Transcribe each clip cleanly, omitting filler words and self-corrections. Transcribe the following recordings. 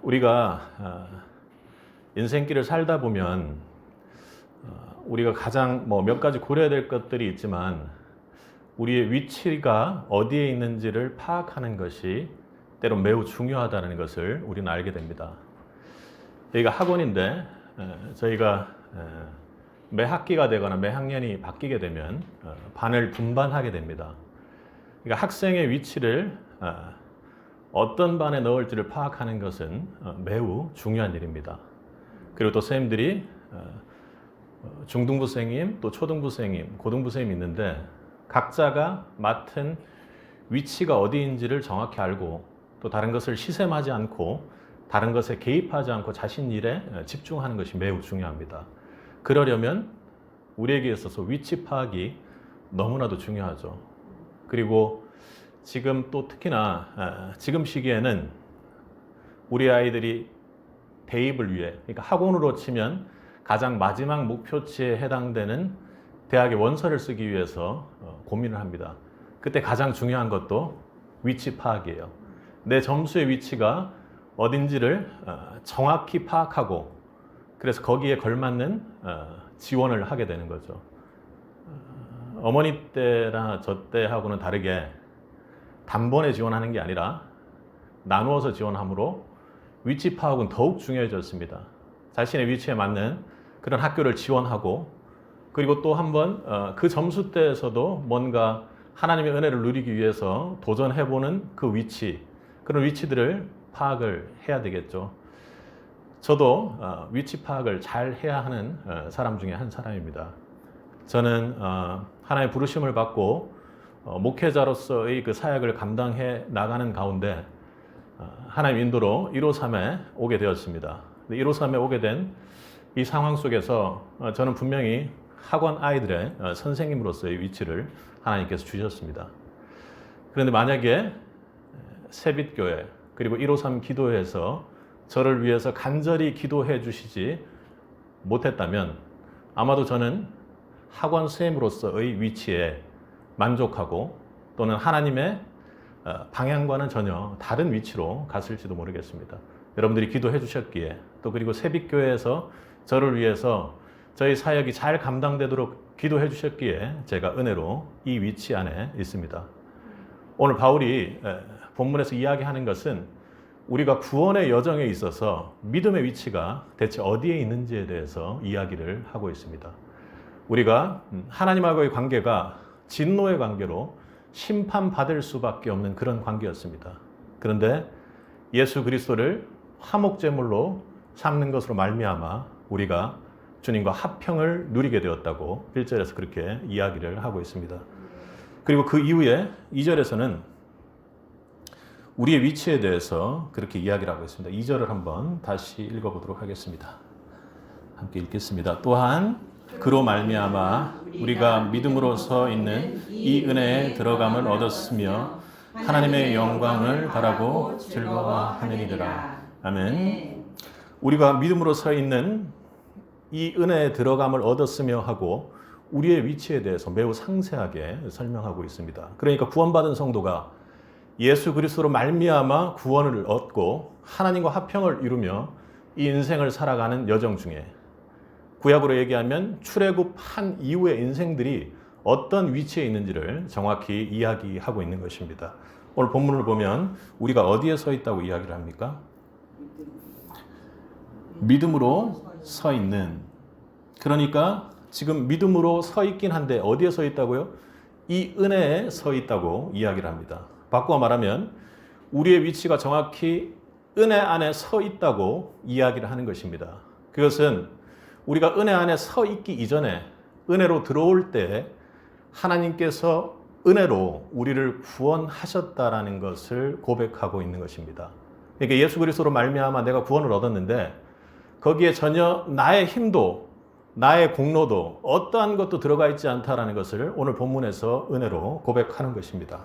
우리가 인생길을 살다 보면 우리가 가장 몇 가지 고려해야 될 것들이 있지만 우리의 위치가 어디에 있는지를 파악하는 것이 때론 매우 중요하다는 것을 우리는 알게 됩니다. 여기가 학원인데 저희가 매 학기가 되거나 매 학년이 바뀌게 되면 반을 분반하게 됩니다. 그러니까 학생의 위치를 어떤 반에 넣을지를 파악하는 것은 매우 중요한 일입니다. 그리고 또 선생님들이 중등부 선생님, 또 초등부 선생님, 고등부 선생님이 있는데 각자가 맡은 위치가 어디인지를 정확히 알고 또 다른 것을 시샘하지 않고 다른 것에 개입하지 않고 자신 일에 집중하는 것이 매우 중요합니다. 그러려면 우리에게 있어서 위치 파악이 너무나도 중요하죠. 그리고 지금 또 특히나 지금 시기에는 우리 아이들이 대입을 위해, 그러니까 학원으로 치면 가장 마지막 목표치에 해당되는 대학의 원서를 쓰기 위해서 고민을 합니다. 그때 가장 중요한 것도 위치 파악이에요. 내 점수의 위치가 어딘지를 정확히 파악하고 그래서 거기에 걸맞는 지원을 하게 되는 거죠. 어머니 때나 저 때하고는 다르게 단번에 지원하는 게 아니라 나누어서 지원함으로 위치 파악은 더욱 중요해졌습니다. 자신의 위치에 맞는 그런 학교를 지원하고 그리고 또 한번 그 점수대에서도 뭔가 하나님의 은혜를 누리기 위해서 도전해보는 그 위치, 그런 위치들을 파악을 해야 되겠죠. 저도 위치 파악을 잘 해야 하는 사람 중에 한 사람입니다. 저는 하나님의 부르심을 받고 목회자로서의 그 사역을 감당해 나가는 가운데 하나님 인도로 153에 오게 되었습니다. 153에 오게 된 이 상황 속에서 저는 분명히 학원 아이들의 선생님으로서의 위치를 하나님께서 주셨습니다. 그런데 만약에 새빛교회 그리고 153 기도회에서 저를 위해서 간절히 기도해 주시지 못했다면 아마도 저는 학원 선생님으로서의 위치에 만족하고 또는 하나님의 방향과는 전혀 다른 위치로 갔을지도 모르겠습니다. 여러분들이 기도해 주셨기에 또 그리고 새빛교회에서 저를 위해서 저희 사역이 잘 감당되도록 기도해 주셨기에 제가 은혜로 이 위치 안에 있습니다. 오늘 바울이 본문에서 이야기하는 것은 우리가 구원의 여정에 있어서 믿음의 위치가 대체 어디에 있는지에 대해서 이야기를 하고 있습니다. 우리가 하나님하고의 관계가 진노의 관계로 심판받을 수밖에 없는 그런 관계였습니다. 그런데 예수 그리스도를 화목제물로 삼는 것으로 말미암아 우리가 주님과 화평을 누리게 되었다고 1절에서 그렇게 이야기를 하고 있습니다. 그리고 그 이후에 2절에서는 우리의 위치에 대해서 그렇게 이야기를 하고 있습니다. 2절을 한번 다시 읽어보도록 하겠습니다. 함께 읽겠습니다. 또한 그로 말미암아 우리가 믿음으로 서 있는 이 은혜에 들어감을 얻었으며 하나님의 영광을 바라고 즐거워하느니라. 아멘. 우리가 믿음으로 서 있는 이 은혜에 들어감을 얻었으며 하고 우리의 위치에 대해서 매우 상세하게 설명하고 있습니다. 그러니까 구원받은 성도가 예수 그리스도로 말미암아 구원을 얻고 하나님과 화평을 이루며 이 인생을 살아가는 여정 중에 구약으로 얘기하면 출애굽한 이후의 인생들이 어떤 위치에 있는지를 정확히 이야기하고 있는 것입니다. 오늘 본문을 보면 우리가 어디에 서 있다고 이야기를 합니까? 믿음으로 서 있는. 그러니까 지금 믿음으로 서 있긴 한데 어디에 서 있다고요? 이 은혜에 서 있다고 이야기를 합니다. 바꾸어 말하면 우리의 위치가 정확히 은혜 안에 서 있다고 이야기를 하는 것입니다. 그것은 우리가 은혜 안에 서 있기 이전에 은혜로 들어올 때 하나님께서 은혜로 우리를 구원하셨다라는 것을 고백하고 있는 것입니다. 그러니까 예수 그리스도로 말미암아 내가 구원을 얻었는데 거기에 전혀 나의 힘도 나의 공로도 어떠한 것도 들어가 있지 않다라는 것을 오늘 본문에서 은혜로 고백하는 것입니다.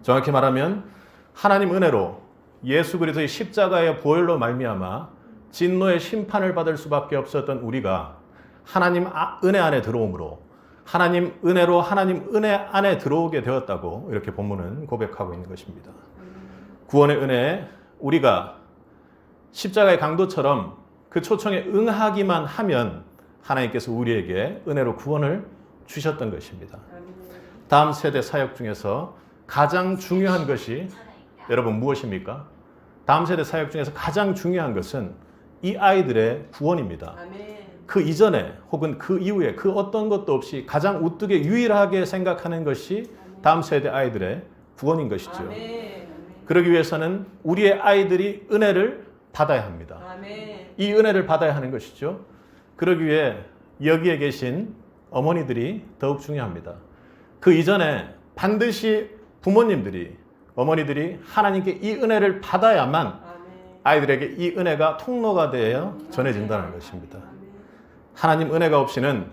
정확히 말하면 하나님 은혜로 예수 그리스도의 십자가의 보혈로 말미암아 진노의 심판을 받을 수밖에 없었던 우리가 하나님 은혜 안에 들어옴으로 하나님 은혜로 하나님 은혜 안에 들어오게 되었다고 이렇게 본문은 고백하고 있는 것입니다. 구원의 은혜에 우리가 십자가의 강도처럼 그 초청에 응하기만 하면 하나님께서 우리에게 은혜로 구원을 주셨던 것입니다. 다음 세대 사역 중에서 가장 중요한 것이 여러분 무엇입니까? 다음 세대 사역 중에서 가장 중요한 것은 이 아이들의 구원입니다. 그 이전에 혹은 그 이후에 그 어떤 것도 없이 가장 우뚝에 유일하게 생각하는 것이 다음 세대 아이들의 구원인 것이죠. 그러기 위해서는 우리의 아이들이 은혜를 받아야 합니다. 이 은혜를 받아야 하는 것이죠. 그러기 위해 여기에 계신 어머니들이 더욱 중요합니다. 그 이전에 반드시 부모님들이, 어머니들이 하나님께 이 은혜를 받아야만 아이들에게 이 은혜가 통로가 되어 전해진다는 것입니다. 하나님 은혜가 없이는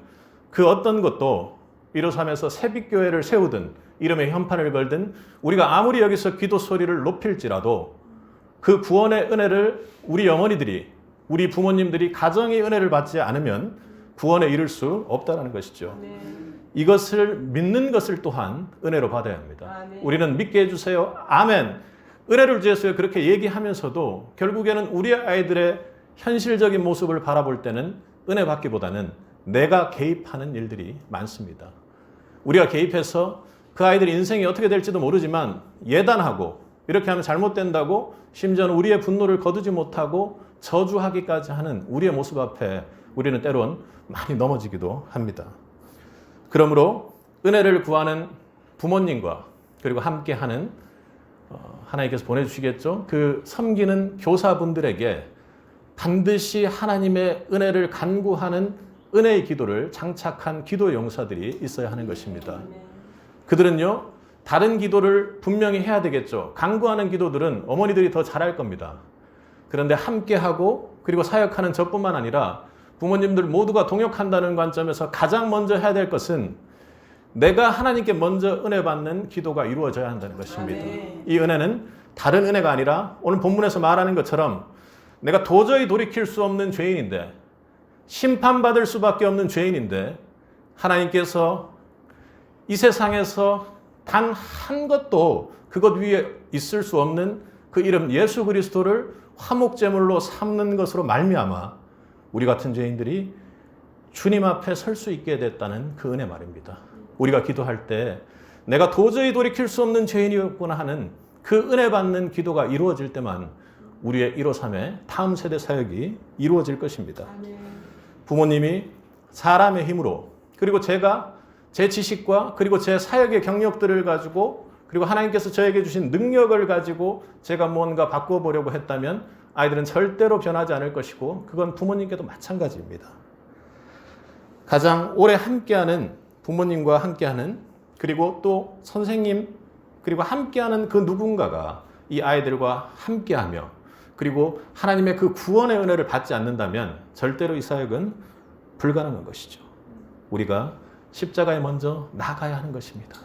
그 어떤 것도 일어서면서 새빛교회를 세우든 이름에 현판을 걸든 우리가 아무리 여기서 기도 소리를 높일지라도 그 구원의 은혜를 우리 어머니들이, 우리 부모님들이 가정의 은혜를 받지 않으면 구원에 이를 수 없다는 것이죠. 이것을 믿는 것을 또한 은혜로 받아야 합니다. 우리는 믿게 해주세요. 아멘. 은혜를 주셨어요. 그렇게 얘기하면서도 결국에는 우리 아이들의 현실적인 모습을 바라볼 때는 은혜 받기보다는 내가 개입하는 일들이 많습니다. 우리가 개입해서 그 아이들의 인생이 어떻게 될지도 모르지만 예단하고 이렇게 하면 잘못된다고 심지어는 우리의 분노를 거두지 못하고 저주하기까지 하는 우리의 모습 앞에 우리는 때론 많이 넘어지기도 합니다. 그러므로 은혜를 구하는 부모님과 그리고 함께하는 하나님께서 보내주시겠죠. 그 섬기는 교사분들에게 반드시 하나님의 은혜를 간구하는 은혜의 기도를 장착한 기도 용사들이 있어야 하는 것입니다. 그들은요, 다른 기도를 분명히 해야 되겠죠. 간구하는 기도들은 어머니들이 더 잘할 겁니다. 그런데 함께하고 그리고 사역하는 저뿐만 아니라 부모님들 모두가 동역한다는 관점에서 가장 먼저 해야 될 것은 내가 하나님께 먼저 은혜 받는 기도가 이루어져야 한다는 것입니다. 이 은혜는 다른 은혜가 아니라 오늘 본문에서 말하는 것처럼 내가 도저히 돌이킬 수 없는 죄인인데, 심판받을 수밖에 없는 죄인인데 하나님께서 이 세상에서 단 한 것도 그것 위에 있을 수 없는 그 이름 예수 그리스도를 화목제물로 삼는 것으로 말미암아 우리 같은 죄인들이 주님 앞에 설 수 있게 됐다는 그 은혜 말입니다. 우리가 기도할 때 내가 도저히 돌이킬 수 없는 죄인이었구나 하는 그 은혜 받는 기도가 이루어질 때만 우리의 153의 다음 세대 사역이 이루어질 것입니다. 부모님이 사람의 힘으로 그리고 제가 제 지식과 그리고 제 사역의 경력들을 가지고 그리고 하나님께서 저에게 주신 능력을 가지고 제가 뭔가 바꿔보려고 했다면 아이들은 절대로 변하지 않을 것이고 그건 부모님께도 마찬가지입니다. 가장 오래 함께하는 부모님과 함께하는 그리고 또 선생님 그리고 함께하는 그 누군가가 이 아이들과 함께하며 그리고 하나님의 그 구원의 은혜를 받지 않는다면 절대로 이 사역은 불가능한 것이죠. 우리가 십자가에 먼저 나가야 하는 것입니다.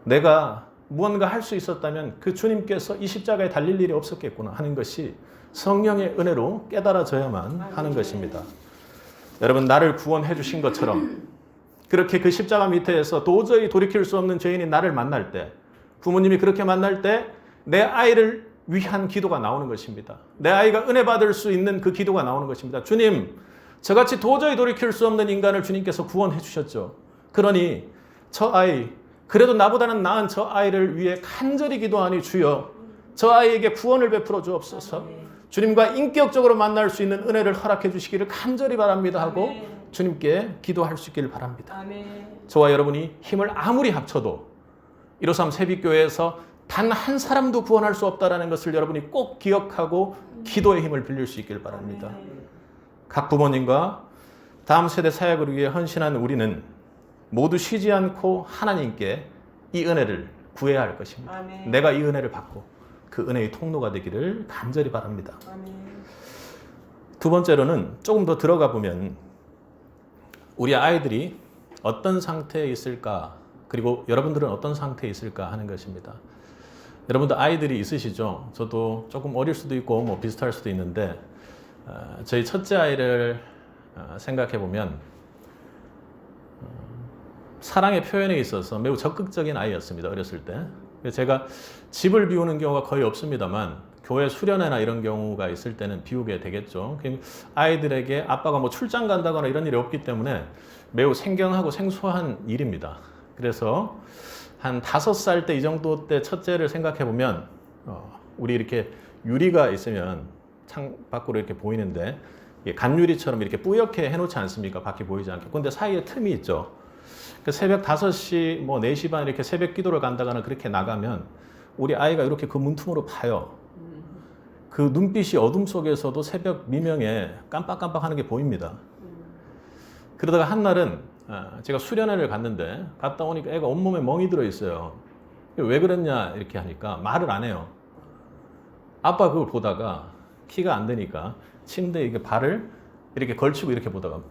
내가 무언가 할 수 있었다면 그 주님께서 이 십자가에 달릴 일이 없었겠구나 하는 것이 성령의 은혜로 깨달아져야만 하는 것입니다. 여러분, 나를 구원해 주신 것처럼 그렇게 그 십자가 밑에서 도저히 돌이킬 수 없는 죄인이 나를 만날 때, 부모님이 그렇게 만날 때 내 아이를 위한 기도가 나오는 것입니다. 내 아이가 은혜 받을 수 있는 그 기도가 나오는 것입니다. 주님, 저같이 도저히 돌이킬 수 없는 인간을 주님께서 구원해 주셨죠. 그러니 저 아이, 그래도 나보다는 나은 저 아이를 위해 간절히 기도하니 주여, 저 아이에게 구원을 베풀어 주옵소서. 주님과 인격적으로 만날 수 있는 은혜를 허락해 주시기를 간절히 바랍니다 하고 주님께 기도할 수 있기를 바랍니다. 저와 여러분이 힘을 아무리 합쳐도 153 새빛교회에서 단 한 사람도 구원할 수 없다는 것을 여러분이 꼭 기억하고 기도의 힘을 빌릴 수 있기를 바랍니다. 각 부모님과 다음 세대 사역을 위해 헌신한 우리는 모두 쉬지 않고 하나님께 이 은혜를 구해야 할 것입니다. 내가 이 은혜를 받고 그 은혜의 통로가 되기를 간절히 바랍니다. 두 번째로는 조금 더 들어가 보면 우리 아이들이 어떤 상태에 있을까, 그리고 여러분들은 어떤 상태에 있을까 하는 것입니다. 여러분들 아이들이 있으시죠? 저도 조금 어릴 수도 있고 뭐 비슷할 수도 있는데 저희 첫째 아이를 생각해 보면 사랑의 표현에 있어서 매우 적극적인 아이였습니다. 어렸을 때. 제가 집을 비우는 경우가 거의 없습니다만 교회 수련회나 이런 경우가 있을 때는 비우게 되겠죠. 아이들에게 아빠가 뭐 출장 간다거나 이런 일이 없기 때문에 매우 생경하고 생소한 일입니다. 그래서 한 5살 때 이 정도 때 첫째를 생각해 보면 우리 이렇게 유리가 있으면 창 밖으로 이렇게 보이는데 간유리처럼 이렇게 뿌옇게 해놓지 않습니까? 밖에 보이지 않게. 근데 사이에 틈이 있죠. 새벽 5시, 뭐 4시 반 이렇게 새벽 기도를 간다거나 그렇게 나가면 우리 아이가 이렇게 그 문틈으로 봐요. 그 눈빛이 어둠 속에서도 새벽 미명에 깜빡깜빡하는 게 보입니다. 그러다가 한 날은 제가 수련회를 갔는데 갔다 오니까 애가 온몸에 멍이 들어 있어요. 왜 그랬냐 이렇게 하니까 말을 안 해요. 아빠 그걸 보다가 키가 안 되니까 침대에 이게 발을 이렇게 걸치고 이렇게 보다가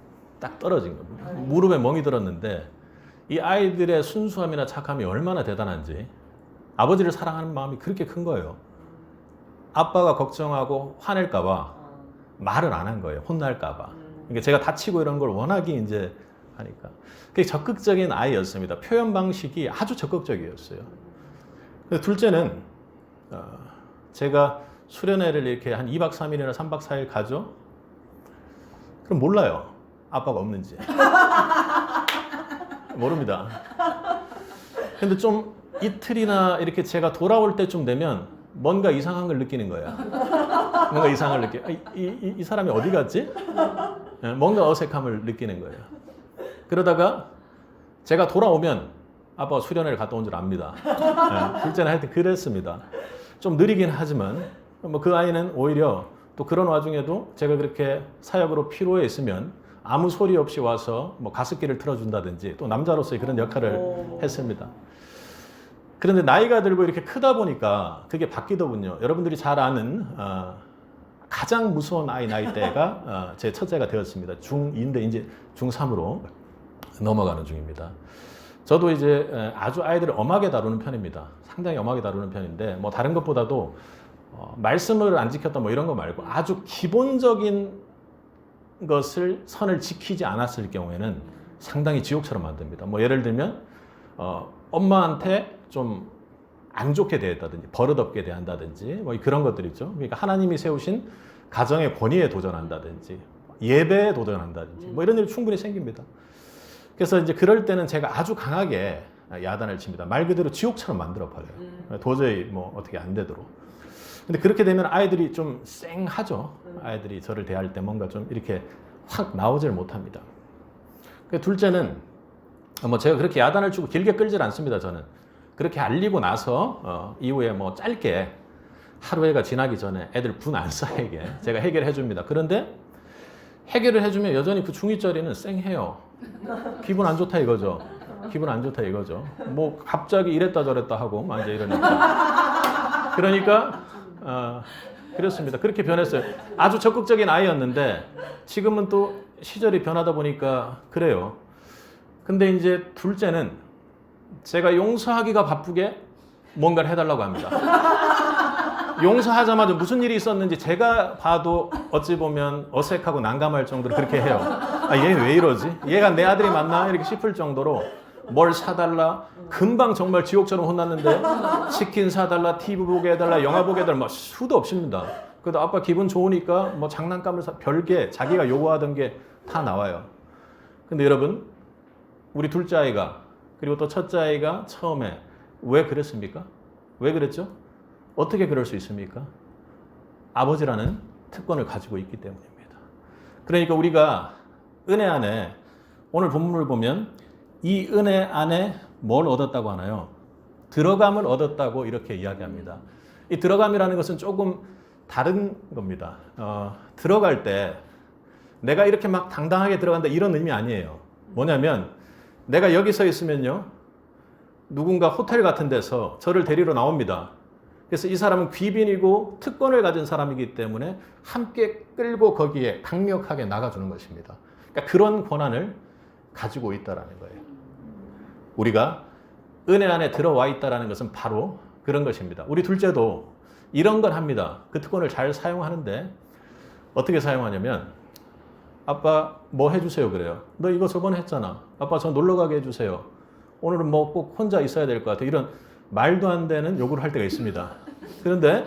딱 떨어진 겁니다. 무릎에 멍이 들었는데 이 아이들의 순수함이나 착함이 얼마나 대단한지 아버지를 사랑하는 마음이 그렇게 큰 거예요. 아빠가 걱정하고 화낼까 봐 말을 안 한 거예요. 혼날까 봐. 그러니까 제가 다치고 이런 걸 워낙에 이제 하니까. 그게 적극적인 아이였습니다. 표현 방식이 아주 적극적이었어요. 둘째는 제가 수련회를 이렇게 한 2박 3일이나 3박 4일 가죠? 그럼 몰라요. 아빠가 없는지. 모릅니다. 근데 좀 이틀이나 이렇게 제가 돌아올 때쯤 되면 뭔가 이상한 걸 느끼는 거예요. 뭔가 이상한 걸 느껴. 이 사람이 어디 갔지? 뭔가 어색함을 느끼는 거예요. 그러다가 제가 돌아오면 아빠가 수련회를 갔다 온 줄 압니다. 둘째는 하여튼 그랬습니다. 좀 느리긴 하지만 뭐 그 아이는 오히려 또 그런 와중에도 제가 그렇게 사역으로 필요해 있으면 아무 소리 없이 와서 뭐 가습기를 틀어준다든지 또 남자로서의 그런 역할을 했습니다. 그런데 나이가 들고 이렇게 크다 보니까 그게 바뀌더군요. 여러분들이 잘 아는 가장 무서운 아이 나이대가 제 첫째가 되었습니다. 중2인데 이제 중3으로 넘어가는 중입니다. 저도 이제 아주 아이들을 엄하게 다루는 편입니다. 상당히 엄하게 다루는 편인데 뭐 다른 것보다도 말씀을 안 지켰다 뭐 이런 거 말고 아주 기본적인 것을 선을 지키지 않았을 경우에는 상당히 지옥처럼 만듭니다. 뭐 예를 들면 엄마한테 좀 안 좋게 대했다든지 버릇없게 대한다든지 뭐 그런 것들 있죠. 그러니까 하나님이 세우신 가정의 권위에 도전한다든지 예배에 도전한다든지 뭐 이런 일이 충분히 생깁니다. 그래서 이제 그럴 때는 제가 아주 강하게 야단을 칩니다. 말 그대로 지옥처럼 만들어 버려요. 도저히 뭐 어떻게 안 되도록. 근데 그렇게 되면 아이들이 좀 쌩하죠. 아이들이 저를 대할 때 뭔가 좀 이렇게 확 나오질 못합니다. 둘째는 뭐 제가 그렇게 야단을 치고 길게 끌질 않습니다. 저는 그렇게 알리고 나서 이후에 뭐 짧게 하루해가 지나기 전에 애들 분 안 쌓이게 제가 해결해 줍니다. 그런데 해결을 해주면 여전히 그 중2짜리는 쌩해요. 기분 안 좋다 이거죠. 기분 안 좋다 이거죠. 뭐 갑자기 이랬다 저랬다 하고 막 이제 이러니까. 그러니까 그렇습니다. 그렇게 변했어요. 아주 적극적인 아이였는데 지금은 또 시절이 변하다 보니까 그래요. 근데 이제 둘째는 제가 용서하기가 바쁘게 뭔가를 해달라고 합니다. 용서하자마자 무슨 일이 있었는지 제가 봐도 어찌 보면 어색하고 난감할 정도로 그렇게 해요. 얘 왜 이러지? 얘가 내 아들이 맞나? 이렇게 싶을 정도로 뭘 사달라? 금방 정말 지옥처럼 혼났는데 치킨 사달라, TV 보게 해달라, 영화 보게 해달라 뭐 수도 없습니다. 그래도 아빠 기분 좋으니까 뭐 장난감을 별게 자기가 요구하던 게 다 나와요. 근데 여러분 우리 둘째 아이가 그리고 또 첫째 아이가 처음에 왜 그랬습니까? 왜 그랬죠? 어떻게 그럴 수 있습니까? 아버지라는 특권을 가지고 있기 때문입니다. 그러니까 우리가 은혜 안에 오늘 본문을 보면 이 은혜 안에 뭘 얻었다고 하나요? 들어감을 얻었다고 이렇게 이야기합니다. 이 들어감이라는 것은 조금 다른 겁니다. 들어갈 때 내가 이렇게 막 당당하게 들어간다 이런 의미 아니에요. 뭐냐면 내가 여기 서 있으면요. 누군가 호텔 같은 데서 저를 데리러 나옵니다. 그래서 이 사람은 귀빈이고 특권을 가진 사람이기 때문에 함께 끌고 거기에 강력하게 나가주는 것입니다. 그러니까 그런 권한을 가지고 있다는 거예요. 우리가 은혜 안에 들어와 있다는 것은 바로 그런 것입니다. 우리 둘째도 이런 걸 합니다. 그 특권을 잘 사용하는데 어떻게 사용하냐면 아빠 뭐 해주세요 그래요. 너 이거 저번에 했잖아. 아빠 저 놀러 가게 해주세요. 오늘은 뭐 꼭 혼자 있어야 될 것 같아. 이런 말도 안 되는 요구를 할 때가 있습니다. 그런데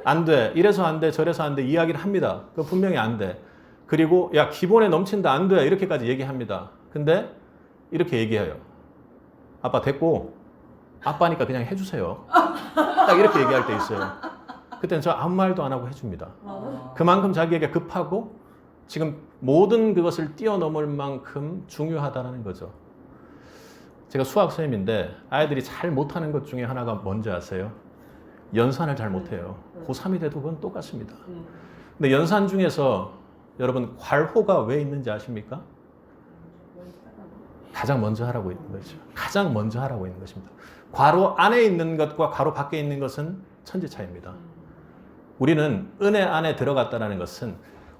안 돼. 이래서 안 돼. 저래서 안 돼. 이야기를 합니다. 그 분명히 안 돼. 그리고 야, 기본에 넘친다. 안 돼. 이렇게까지 얘기합니다. 근데 이렇게 얘기해요. 아빠 됐고 아빠니까 그냥 해주세요. 딱 이렇게 얘기할 때 있어요. 그때는 저 아무 말도 안 하고 해줍니다. 그만큼 자기에게 급하고 지금 모든 그것을 뛰어넘을 만큼 중요하다는 거죠. 제가 수학 선생님인데 아이들이 잘 못하는 것 중에 하나가 뭔지 아세요? 연산을 잘 못해요. 고3이 돼도 그건 똑같습니다. 근데 연산 중에서 여러분 괄호가 왜 있는지 아십니까? 가장 먼저 하라고 있는 거죠. 가장 먼저 하라고 있는 것입니다. 괄호 안에 있는 것과 괄호 밖에 있는 것은 천지 차이입니다. 우리는 은혜 안에 들어갔다는 것은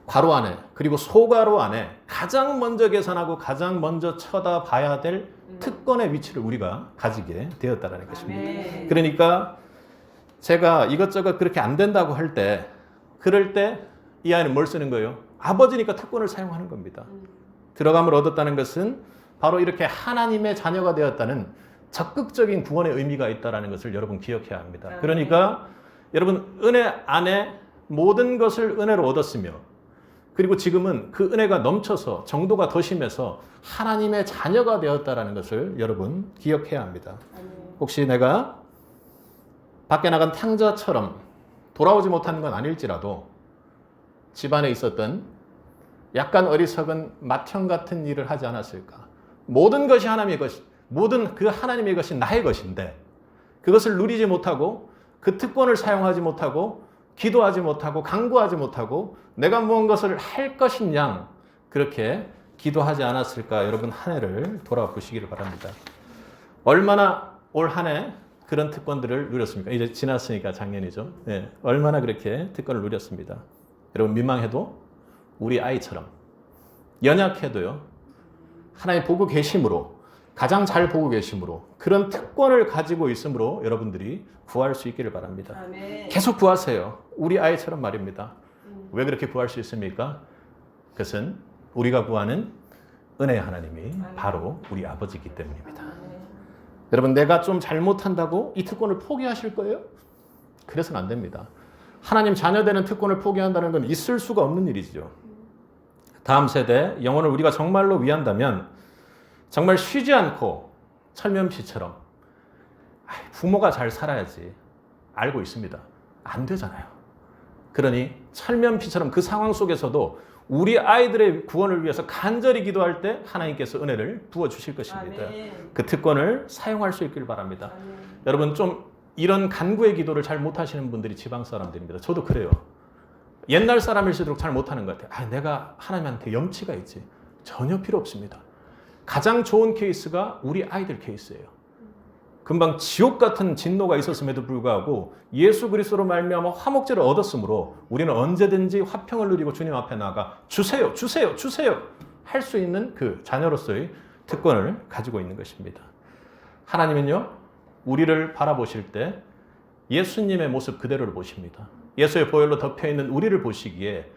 괄호 안에 그리고 소괄호 안에 가장 먼저 계산하고 가장 먼저 쳐다봐야 될 특권의 위치를 우리가 가지게 되었다는 것입니다. 그러니까 제가 이것저것 그렇게 안 된다고 할 때 그럴 때 이 아이는 뭘 쓰는 거예요? 아버지니까 특권을 사용하는 겁니다. 들어감을 얻었다는 것은 바로 이렇게 하나님의 자녀가 되었다는 적극적인 구원의 의미가 있다는 것을 여러분 기억해야 합니다. 그러니까 여러분 은혜 안에 모든 것을 은혜로 얻었으며 그리고 지금은 그 은혜가 넘쳐서 정도가 더 심해서 하나님의 자녀가 되었다는 것을 여러분 기억해야 합니다. 혹시 내가 밖에 나간 탕자처럼 돌아오지 못한 건 아닐지라도 집안에 있었던 약간 어리석은 맏형 같은 일을 하지 않았을까? 모든 것이 하나님의 것이, 모든 그 하나님의 것이 나의 것인데 그것을 누리지 못하고 그 특권을 사용하지 못하고 기도하지 못하고 간구하지 못하고 내가 무언 것을 할 것인 양 그렇게 기도하지 않았을까? 여러분 한 해를 돌아보시기를 바랍니다. 얼마나 올 한 해 그런 특권들을 누렸습니까? 이제 지났으니까 작년이죠. 네, 얼마나 그렇게 특권을 누렸습니다. 여러분 민망해도 우리 아이처럼 연약해도요. 하나님 보고 계심으로 가장 잘 보고 계심으로 그런 특권을 가지고 있으므로 여러분들이 구할 수 있기를 바랍니다. 아멘. 계속 구하세요. 우리 아이처럼 말입니다. 왜 그렇게 구할 수 있습니까? 그것은 우리가 구하는 은혜의 하나님이 바로 우리 아버지이기 때문입니다. 여러분 내가 좀 잘못한다고 이 특권을 포기하실 거예요? 그래서는 안 됩니다. 하나님 자녀되는 특권을 포기한다는 건 있을 수가 없는 일이죠. 다음 세대 영혼을 우리가 정말로 위한다면 정말 쉬지 않고 철면피처럼 부모가 잘 살아야지 알고 있습니다. 안 되잖아요. 그러니 철면피처럼 그 상황 속에서도 우리 아이들의 구원을 위해서 간절히 기도할 때 하나님께서 은혜를 부어주실 것입니다. 아멘. 그 특권을 사용할 수 있길 바랍니다. 아멘. 여러분 좀 이런 간구의 기도를 잘 못하시는 분들이 지방 사람들입니다. 저도 그래요. 옛날 사람일수록 잘 못하는 것 같아요. 내가 하나님한테 염치가 있지. 전혀 필요 없습니다. 가장 좋은 케이스가 우리 아이들 케이스예요. 금방 지옥 같은 진노가 있었음에도 불구하고 예수 그리스도로 말미암아 화목제를 얻었으므로 우리는 언제든지 화평을 누리고 주님 앞에 나가 주세요, 주세요, 주세요 할 수 있는 그 자녀로서의 특권을 가지고 있는 것입니다. 하나님은요, 우리를 바라보실 때 예수님의 모습 그대로를 보십니다. 예수의 보혈로 덮여있는 우리를 보시기에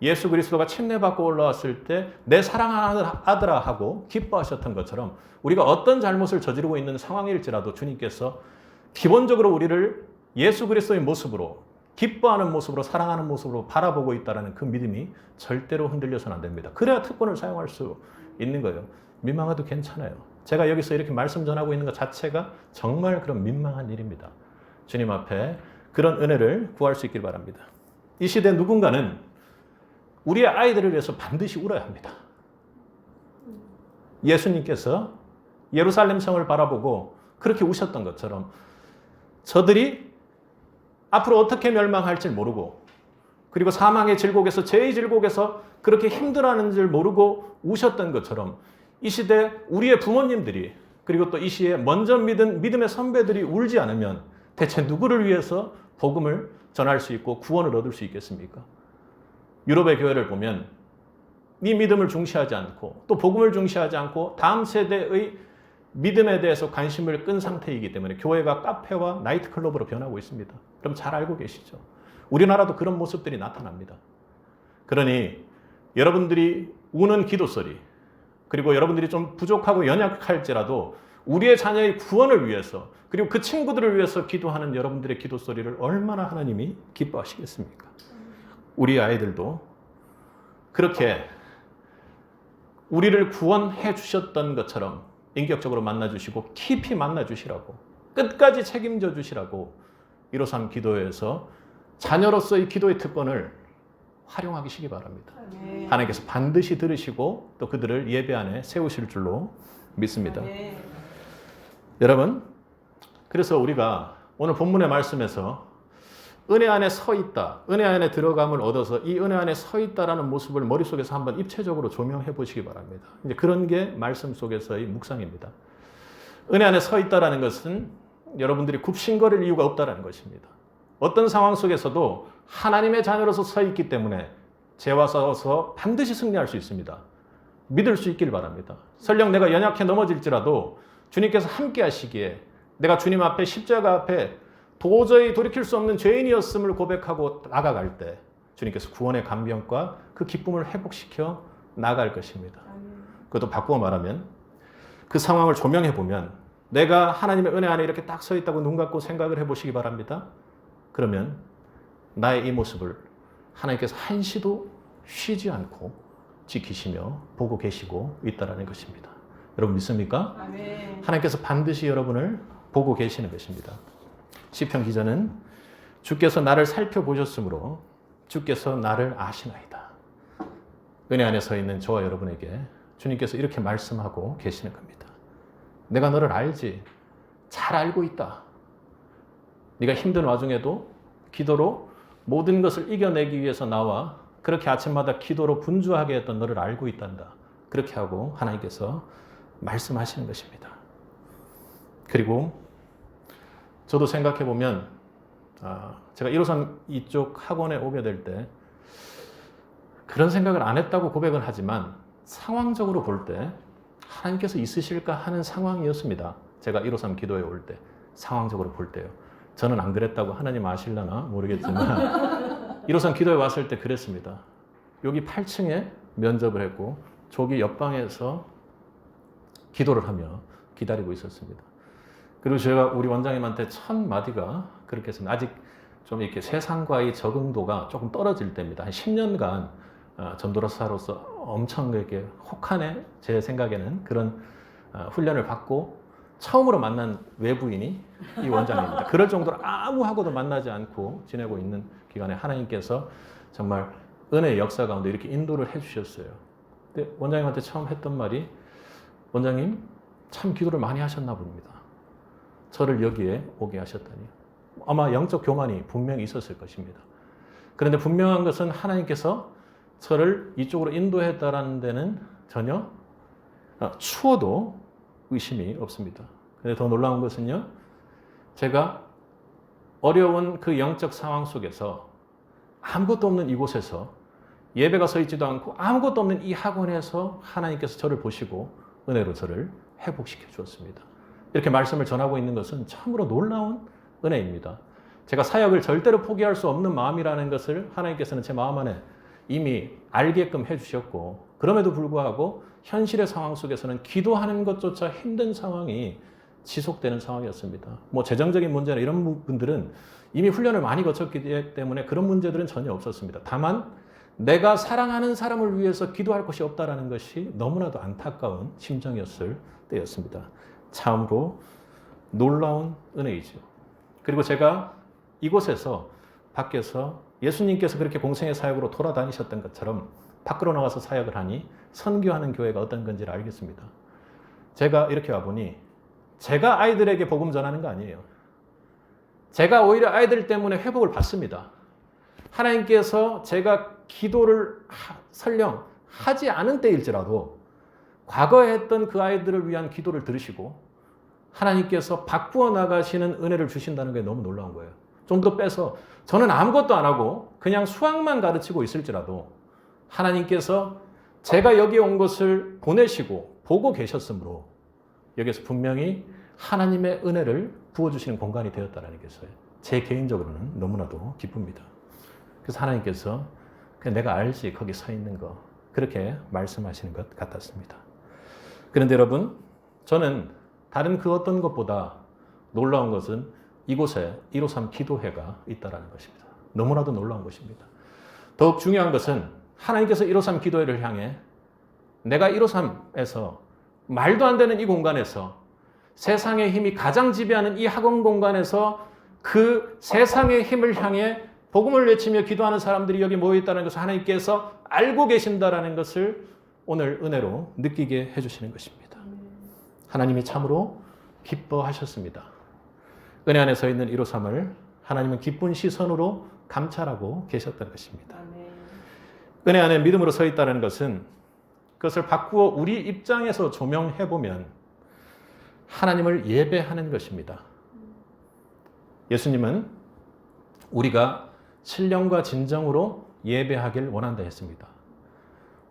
예수 그리스도가 침례받고 올라왔을 때 내 사랑하는 아들아 하고 기뻐하셨던 것처럼 우리가 어떤 잘못을 저지르고 있는 상황일지라도 주님께서 기본적으로 우리를 예수 그리스도의 모습으로 기뻐하는 모습으로 사랑하는 모습으로 바라보고 있다는 그 믿음이 절대로 흔들려서는 안 됩니다. 그래야 특권을 사용할 수 있는 거예요. 민망해도 괜찮아요. 제가 여기서 이렇게 말씀 전하고 있는 것 자체가 정말 그런 민망한 일입니다. 주님 앞에 그런 은혜를 구할 수 있길 바랍니다. 이 시대 누군가는 우리의 아이들을 위해서 반드시 울어야 합니다. 예수님께서 예루살렘 성을 바라보고 그렇게 우셨던 것처럼 저들이 앞으로 어떻게 멸망할지 모르고 그리고 사망의 질곡에서 죄의 질곡에서 그렇게 힘들어하는 줄 모르고 우셨던 것처럼 이 시대 우리의 부모님들이 그리고 또 이 시에 먼저 믿은 믿음의 선배들이 울지 않으면 대체 누구를 위해서 복음을 전할 수 있고 구원을 얻을 수 있겠습니까? 유럽의 교회를 보면 이 믿음을 중시하지 않고 또 복음을 중시하지 않고 다음 세대의 믿음에 대해서 관심을 끈 상태이기 때문에 교회가 카페와 나이트클럽으로 변하고 있습니다. 그럼 잘 알고 계시죠? 우리나라도 그런 모습들이 나타납니다. 그러니 여러분들이 우는 기도 소리 그리고 여러분들이 좀 부족하고 연약할지라도 우리의 자녀의 구원을 위해서 그리고 그 친구들을 위해서 기도하는 여러분들의 기도 소리를 얼마나 하나님이 기뻐하시겠습니까? 우리 아이들도 그렇게 우리를 구원해 주셨던 것처럼 인격적으로 만나주시고 깊이 만나주시라고 끝까지 책임져 주시라고 153 기도회에서 자녀로서의 기도의 특권을 활용하시기 바랍니다. 하나님께서 반드시 들으시고 또 그들을 예배 안에 세우실 줄로 믿습니다. 여러분, 그래서 우리가 오늘 본문의 말씀에서 은혜 안에 서 있다, 은혜 안에 들어감을 얻어서 이 은혜 안에 서 있다라는 모습을 머릿속에서 한번 입체적으로 조명해 보시기 바랍니다. 이제 그런 게 말씀 속에서의 묵상입니다. 은혜 안에 서 있다라는 것은 여러분들이 굽신거릴 이유가 없다라는 것입니다. 어떤 상황 속에서도 하나님의 자녀로서 서 있기 때문에 죄와 싸워서 반드시 승리할 수 있습니다. 믿을 수 있길 바랍니다. 설령 내가 연약해 넘어질지라도 주님께서 함께 하시기에 내가 주님 앞에 십자가 앞에 도저히 돌이킬 수 없는 죄인이었음을 고백하고 나아갈 때 주님께서 구원의 감격과 그 기쁨을 회복시켜 나아갈 것입니다. 그것도 바꾸어 말하면 그 상황을 조명해 보면 내가 하나님의 은혜 안에 이렇게 딱 서 있다고 눈 감고 생각을 해보시기 바랍니다. 그러면 나의 이 모습을 하나님께서 한시도 쉬지 않고 지키시며 보고 계시고 있다는 것입니다. 여러분 믿습니까? 아멘. 하나님께서 반드시 여러분을 보고 계시는 것입니다. 시편 기자는 주께서 나를 살펴보셨으므로 주께서 나를 아시나이다. 은혜 안에 서 있는 저와 여러분에게 주님께서 이렇게 말씀하고 계시는 겁니다. 내가 너를 알지. 잘 알고 있다. 네가 힘든 와중에도 기도로 모든 것을 이겨내기 위해서 나와 그렇게 아침마다 기도로 분주하게 했던 너를 알고 있단다. 그렇게 하고 하나님께서 말씀하시는 것입니다. 그리고 저도 생각해 보면 제가 153 이쪽 학원에 오게 될 때 그런 생각을 안 했다고 고백은 하지만 상황적으로 볼 때 하나님께서 있으실까 하는 상황이었습니다. 제가 153 기도에 올 때 상황적으로 볼 때요. 저는 안 그랬다고 하나님 아실려나 모르겠지만 153 기도에 왔을 때 그랬습니다. 여기 8층에 면접을 했고 저기 옆방에서 기도를 하며 기다리고 있었습니다. 그리고 제가 우리 원장님한테 첫 마디가 그렇게 했습니다. 아직 좀 이렇게 세상과의 적응도가 조금 떨어질 때입니다. 한 10년간 전도사로서 엄청 이렇게 혹한에 제 생각에는 그런 훈련을 받고 처음으로 만난 외부인이 이 원장입니다. 그럴 정도로 아무하고도 만나지 않고 지내고 있는 기간에 하나님께서 정말 은혜의 역사 가운데 이렇게 인도를 해주셨어요. 근데 원장님한테 처음 했던 말이 원장님 참 기도를 많이 하셨나 봅니다. 저를 여기에 오게 하셨다니. 아마 영적 교만이 분명히 있었을 것입니다. 그런데 분명한 것은 하나님께서 저를 이쪽으로 인도했다라는 데는 전혀 추워도 의심이 없습니다. 그런데 더 놀라운 것은요. 제가 어려운 그 영적 상황 속에서 아무것도 없는 이곳에서 예배가 서 있지도 않고 아무것도 없는 이 학원에서 하나님께서 저를 보시고 은혜로 저를 회복시켜 주었습니다. 이렇게 말씀을 전하고 있는 것은 참으로 놀라운 은혜입니다. 제가 사역을 절대로 포기할 수 없는 마음이라는 것을 하나님께서는 제 마음 안에 이미 알게끔 해주셨고 그럼에도 불구하고 현실의 상황 속에서는 기도하는 것조차 힘든 상황이 지속되는 상황이었습니다. 뭐 재정적인 문제나 이런 분들은 이미 훈련을 많이 거쳤기 때문에 그런 문제들은 전혀 없었습니다. 다만 내가 사랑하는 사람을 위해서 기도할 것이 없다는 것이 너무나도 안타까운 심정이었을 때였습니다. 참으로 놀라운 은혜이죠. 그리고 제가 이곳에서 밖에서 예수님께서 그렇게 공생의 사역으로 돌아다니셨던 것처럼 밖으로 나가서 사역을 하니 선교하는 교회가 어떤 건지를 알겠습니다. 제가 이렇게 와보니 제가 아이들에게 복음 전하는 거 아니에요. 제가 오히려 아이들 때문에 회복을 받습니다. 하나님께서 제가 기도를 설령 하지 않은 때일지라도 과거에 했던 그 아이들을 위한 기도를 들으시고 하나님께서 바꾸어 나가시는 은혜를 주신다는 게 너무 놀라운 거예요. 좀 더 빼서 저는 아무것도 안 하고 그냥 수학만 가르치고 있을지라도 하나님께서 제가 여기 온 것을 보내시고 보고 계셨으므로 여기서 분명히 하나님의 은혜를 부어주시는 공간이 되었다는 것을 제 개인적으로는 너무나도 기쁩니다. 그래서 하나님께서 그냥 내가 알지 거기 서 있는 거 그렇게 말씀하시는 것 같았습니다. 그런데 여러분 저는 다른 그 어떤 것보다 놀라운 것은 이곳에 153 기도회가 있다는 것입니다. 너무나도 놀라운 것입니다. 더욱 중요한 것은 하나님께서 153 기도회를 향해 내가 153에서 말도 안 되는 이 공간에서 세상의 힘이 가장 지배하는 이 학원 공간에서 그 세상의 힘을 향해 복음을 외치며 기도하는 사람들이 여기 모여 있다는 것을 하나님께서 알고 계신다라는 것을 오늘 은혜로 느끼게 해주시는 것입니다. 하나님이 참으로 기뻐하셨습니다. 은혜 안에 서 있는 153을 하나님은 기쁜 시선으로 감찰하고 계셨던 것입니다. 은혜 안에 믿음으로 서 있다는 것은 그것을 바꾸어 우리 입장에서 조명해 보면 하나님을 예배하는 것입니다. 예수님은 우리가 신령과 진정으로 예배하길 원한다 했습니다.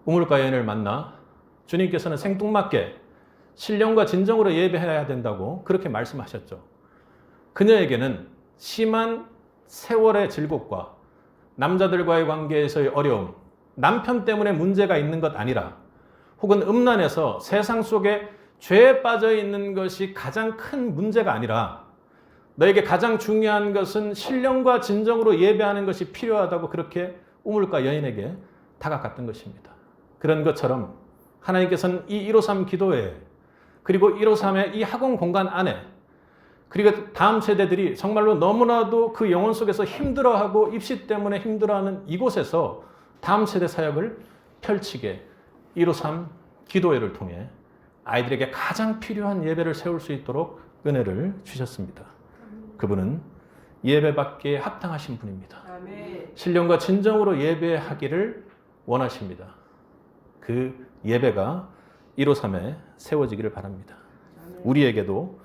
우물가 여인을 만나 주님께서는 생뚱맞게 신령과 진정으로 예배해야 된다고 그렇게 말씀하셨죠. 그녀에게는 심한 세월의 질곡과 남자들과의 관계에서의 어려움, 남편 때문에 문제가 있는 것 아니라 혹은 음란에서 세상 속에 죄에 빠져 있는 것이 가장 큰 문제가 아니라 너에게 가장 중요한 것은 신령과 진정으로 예배하는 것이 필요하다고 그렇게 우물가 여인에게 다가갔던 것입니다. 그런 것처럼 하나님께서는 이 153 기도회 그리고 153의 이 학원 공간 안에 그리고 다음 세대들이 정말로 너무나도 그 영혼 속에서 힘들어하고 입시 때문에 힘들어하는 이곳에서 다음 세대 사역을 펼치게 153 기도회를 통해 아이들에게 가장 필요한 예배를 세울 수 있도록 은혜를 주셨습니다. 그분은 예배받기에 합당하신 분입니다. 신령과 진정으로 예배하기를 원하십니다. 그 예배가 153에 세워지기를 바랍니다. 우리에게도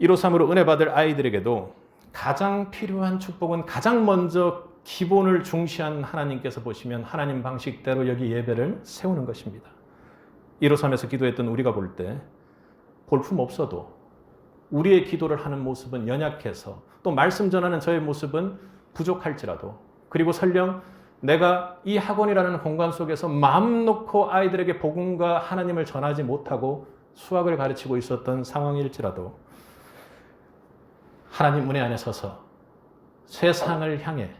153으로 은혜 받을 아이들에게도 가장 필요한 축복은 가장 먼저 기본을 중시한 하나님께서 보시면 하나님 방식대로 여기 예배를 세우는 것입니다. 153에서 기도했던 우리가 볼 때 볼품 없어도 우리의 기도를 하는 모습은 연약해서 또 말씀 전하는 저의 모습은 부족할지라도 그리고 설령 내가 이 학원이라는 공간 속에서 마음 놓고 아이들에게 복음과 하나님을 전하지 못하고 수학을 가르치고 있었던 상황일지라도 하나님 은혜 안에 서서 세상을 향해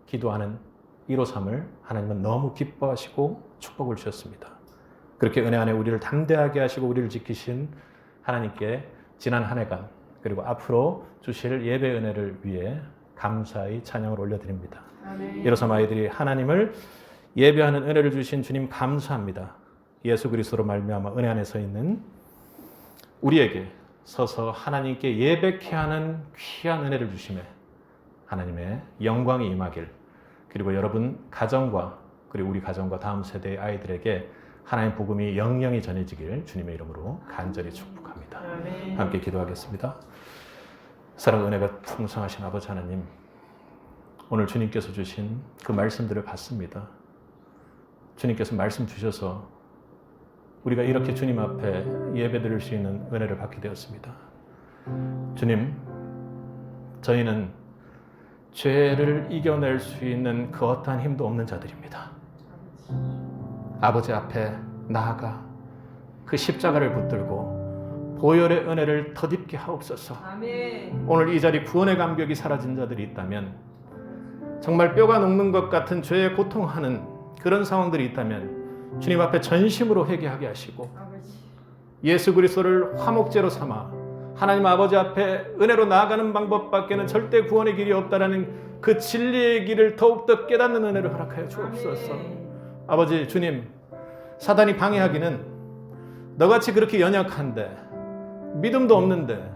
기도하는 153을 하나님은 너무 기뻐하시고 축복을 주셨습니다. 그렇게 은혜 안에 우리를 담대하게 하시고 우리를 지키신 하나님께 지난 한 해간 그리고 앞으로 주실 예배 은혜를 위해 감사의 찬양을 올려드립니다. 153 아이들이 하나님을 예배하는 은혜를 주신 주님 감사합니다. 예수 그리스도로 말미암아 은혜 안에 서 있는 우리에게 서서 하나님께 예배케 하는 귀한 은혜를 주심에 하나님의 영광이 임하길 그리고 여러분 가정과 그리고 우리 가정과 다음 세대의 아이들에게 하나님 복음이 영영이 전해지길 주님의 이름으로 간절히 축복합니다. 함께 기도하겠습니다. 사랑 은혜가 풍성하신 아버지 하나님, 오늘 주님께서 주신 그 말씀들을 받습니다. 주님께서 말씀 주셔서 우리가 이렇게 주님 앞에 예배드릴 수 있는 은혜를 받게 되었습니다. 주님, 저희는 죄를 이겨낼 수 있는 그 어떠한 힘도 없는 자들입니다. 아버지 앞에 나아가 그 십자가를 붙들고 보혈의 은혜를 덧입게 하옵소서. 아멘. 오늘 이 자리 구원의 감격이 사라진 자들이 있다면 정말 뼈가 녹는 것 같은 죄에 고통하는 그런 상황들이 있다면 주님 앞에 전심으로 회개하게 하시고 예수 그리스도를 화목제로 삼아 하나님 아버지 앞에 은혜로 나아가는 방법밖에는 절대 구원의 길이 없다라는 그 진리의 길을 더욱더 깨닫는 은혜를 허락하여 주옵소서. 아버지 주님, 사단이 방해하기는 너같이 그렇게 연약한데 믿음도 없는데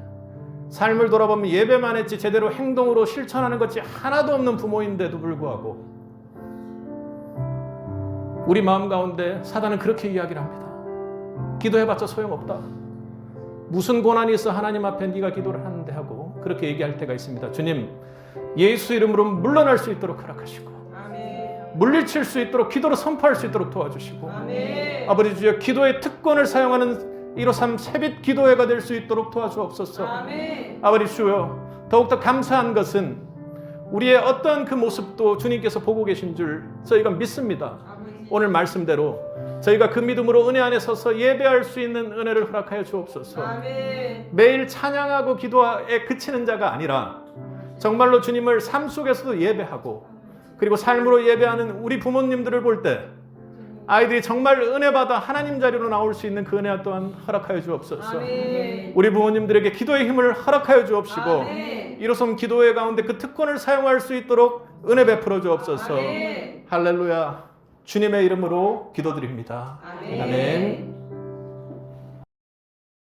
삶을 돌아보면 예배만 했지 제대로 행동으로 실천하는 것이 하나도 없는 부모인데도 불구하고 우리 마음 가운데 사단은 그렇게 이야기를 합니다. 기도해봤자 소용없다. 무슨 고난이 있어 하나님 앞에 네가 기도를 하는데 하고 그렇게 얘기할 때가 있습니다. 주님, 예수 이름으로 물러날 수 있도록 허락하시고 물리칠 수 있도록 기도로 선포할 수 있도록 도와주시고 아멘. 아버지 주여 기도의 특권을 사용하는 153 새빛 기도회가 될 수 있도록 도와주옵소서. 아멘. 아버지 주여 더욱더 감사한 것은 우리의 어떤 그 모습도 주님께서 보고 계신 줄 저희가 믿습니다. 아멘. 오늘 말씀대로 저희가 그 믿음으로 은혜 안에 서서 예배할 수 있는 은혜를 허락하여 주옵소서. 아멘. 매일 찬양하고 기도에 그치는 자가 아니라 정말로 주님을 삶 속에서도 예배하고 그리고 삶으로 예배하는 우리 부모님들을 볼 때 아이들이 정말 은혜 받아 하나님 자리로 나올 수 있는 그 은혜 또한 허락하여 주옵소서. 아멘. 우리 부모님들에게 기도의 힘을 허락하여 주옵시고 아멘. 이로som 기도회 가운데 그 특권을 사용할 수 있도록 은혜 베풀어 주옵소서. 아멘. 할렐루야. 주님의 이름으로 기도드립니다. 아멘. 아멘.